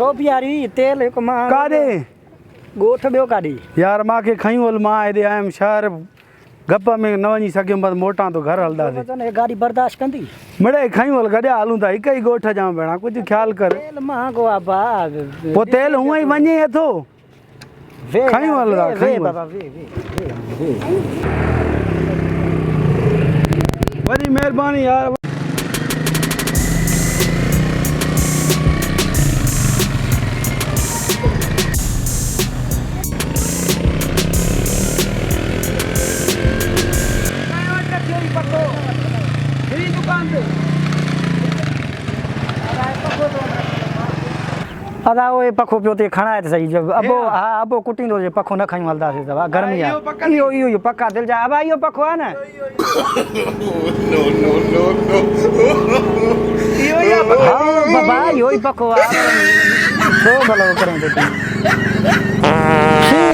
शोपियारी तेल एक मां काॾे गोठ बियो काडी यार मांखे खयूं हल मां हेॾे आयुमि शहर गप में न वञी सघियुमि बस मोटां तो घर हलंदासीं वजन गाड़ी बर्दाश्त कंदी मिड़े खयूं हल गॾिया हलूं था हिक ई ॻोठ जाऊं भेणा कुझु ख़्यालु कर तेल महांगो आ बा पोइ तेल हूअं ई वञे थो खयूं हल था वे खयूं बाबा वे वॾी महिरबानी यार अदा वो पखो पियो ते खणाए त सही जब अबो हा अबो कुटिंदो जे पखो न खयूं हलदासीं दवा गर्मी आ इयो पक्का दिल जा अबा इयो पखो आ न इहो ई आहे पखो। हाँ बाबा इयो ही पखो आ छो भलो करें दे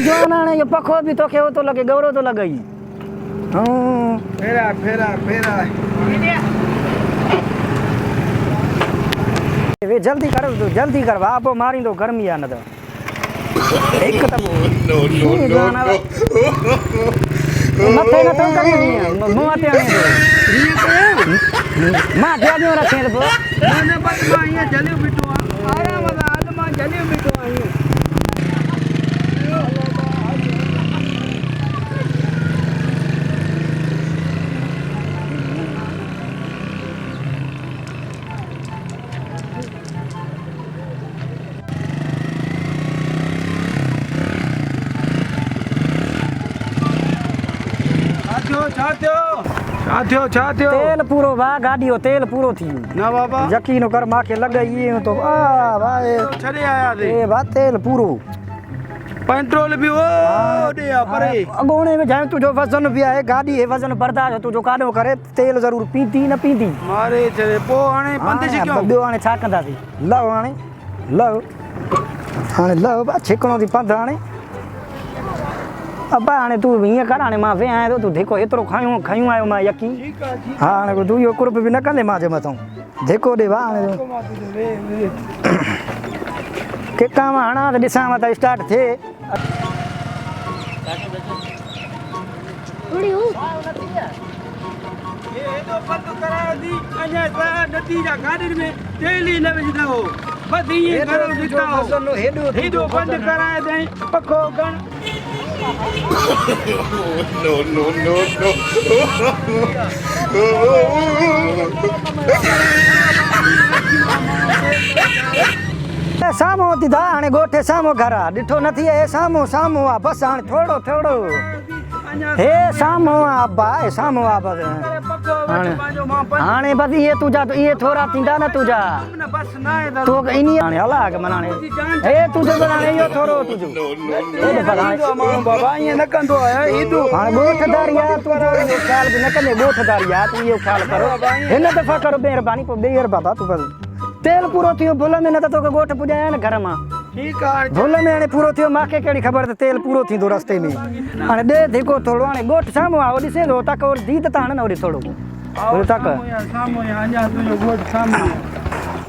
जवाना ने ये पखो भी तो केवो तो लगे गौरव तो लगई हां फेरा फेरा फेरा वे जल्दी कर बाप मारी दो गर्मी आ न तो एक तब नो मथे न तो करनी मुंह आते आने दो मां क्या जो रखे तो मैंने बस मां ये जलियो बिटो आराम वाला आज मां जलियो बिटो आई छा थियो तेल पूरो बा गाड़ी हो तेल पूरो थी ना बाबा यकीन कर मां के लगई तो आ भाई छड़े आया थे ए बा तेल पूरो पेट्रोल भी ओ दे परे अगोने में जाए तुझो वजन भी है गाड़ी है वजन बर्दाश्त तुझो काडो करे तेल जरूर पीती न पीती मारे चले पो हाणे बंद जी क्यों बियो हाणे छा कंदासी लव हाणे लव बा छिकणो थी पंध हाणे अब्बा हाणे तू हिंअ कर हाणे मां वे आहियां थो तूं धिको एतिरो खयूं आयो मां यकी हा हाणे तूं इहो कुर्ब बि न कंदे मां जे मथां धिको ॾे भा हाणे किका मां हणां त ॾिसां मां त स्टार्ट थिए नतीजा गाॾियुनि में तेल ई न विझंदा हो बस ईअं करो हेॾो बंदि कराए अथई पखो गण साम्हूं थी दा हाणे ॻोठे साम्हूं घर आहे ॾिठो न थिए साम्हूं आहे बसि हाणे थोरो हे साम्हूं आहे अब्बा हे साम्हूं आहे बसि हाणे बसि इहे थोरा थींदा न तुंहिंजा तूं इन हाणे हला मन हाणे हे तुंहिंजो हाणे इहो थोरो तुंहिंजो बाबा ईअं न कंदो आहे हाणे ॻोठदारी आहे तूं इहो ख़्यालु बि न कंदे ॻोठदारी आहे तूं इहो ख़्यालु करो हिन दफ़ा करो महिरबानी पोइ ॿीहर बाबा तूं बसि तेल पूरो थियो भुल में न त तोखे ॻोठ पुॼाया न घर मां ठीकु आहे भुल में हाणे पूरो थियो मूंखे कहिड़ी ख़बर त तेल पूरो थींदो रस्ते में हाणे ॾे धिको थोरो हाणे ॻोठ साम्हूं आहे उहो ॾिसे थो तक और धी त हाणे न वरी थोरो तक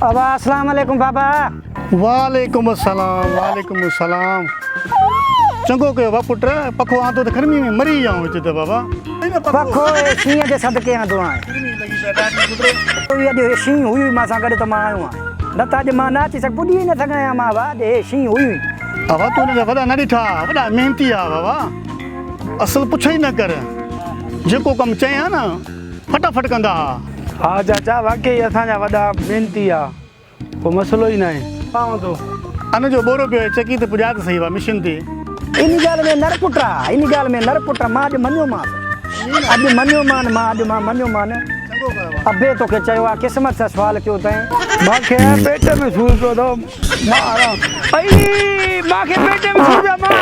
अब अस्सलाम वालेकुम बाबा वालेकुम अस्सलाम चंगो कयो बा पुट पखो आंदो त गर्मी में मरी जाऊं हिते त बाबा पखो शींहं जे सदके आंदो आहियां अॼु शींहं हुई मां सां गॾु त मां आयो आहियां न त अॼु मां न अची पुॼी न सघां मां अॼु हे शींहं हुई बाबा तूं हुनजा वॾा न ॾिठा वॾा महिनती आहे बाबा असुल पुछ ई न कर जेको कमु चई न फटाफट कंदा हा चाचा वाकई असांजा वॾा महिनती आहे पोइ मसइलो ई न आहे पाऊं थो अन जो बोरो पियो चकी ते पुॼा त सही मिशन ते इन ॻाल्हि में नर पुट मां अॼु मञियो मान अबे तोखे चयो आहे क़िस्मत सां सुवाल कयो अथई मूंखे पेट में सूर पियो अथव मूंखे पेट में सूर पियो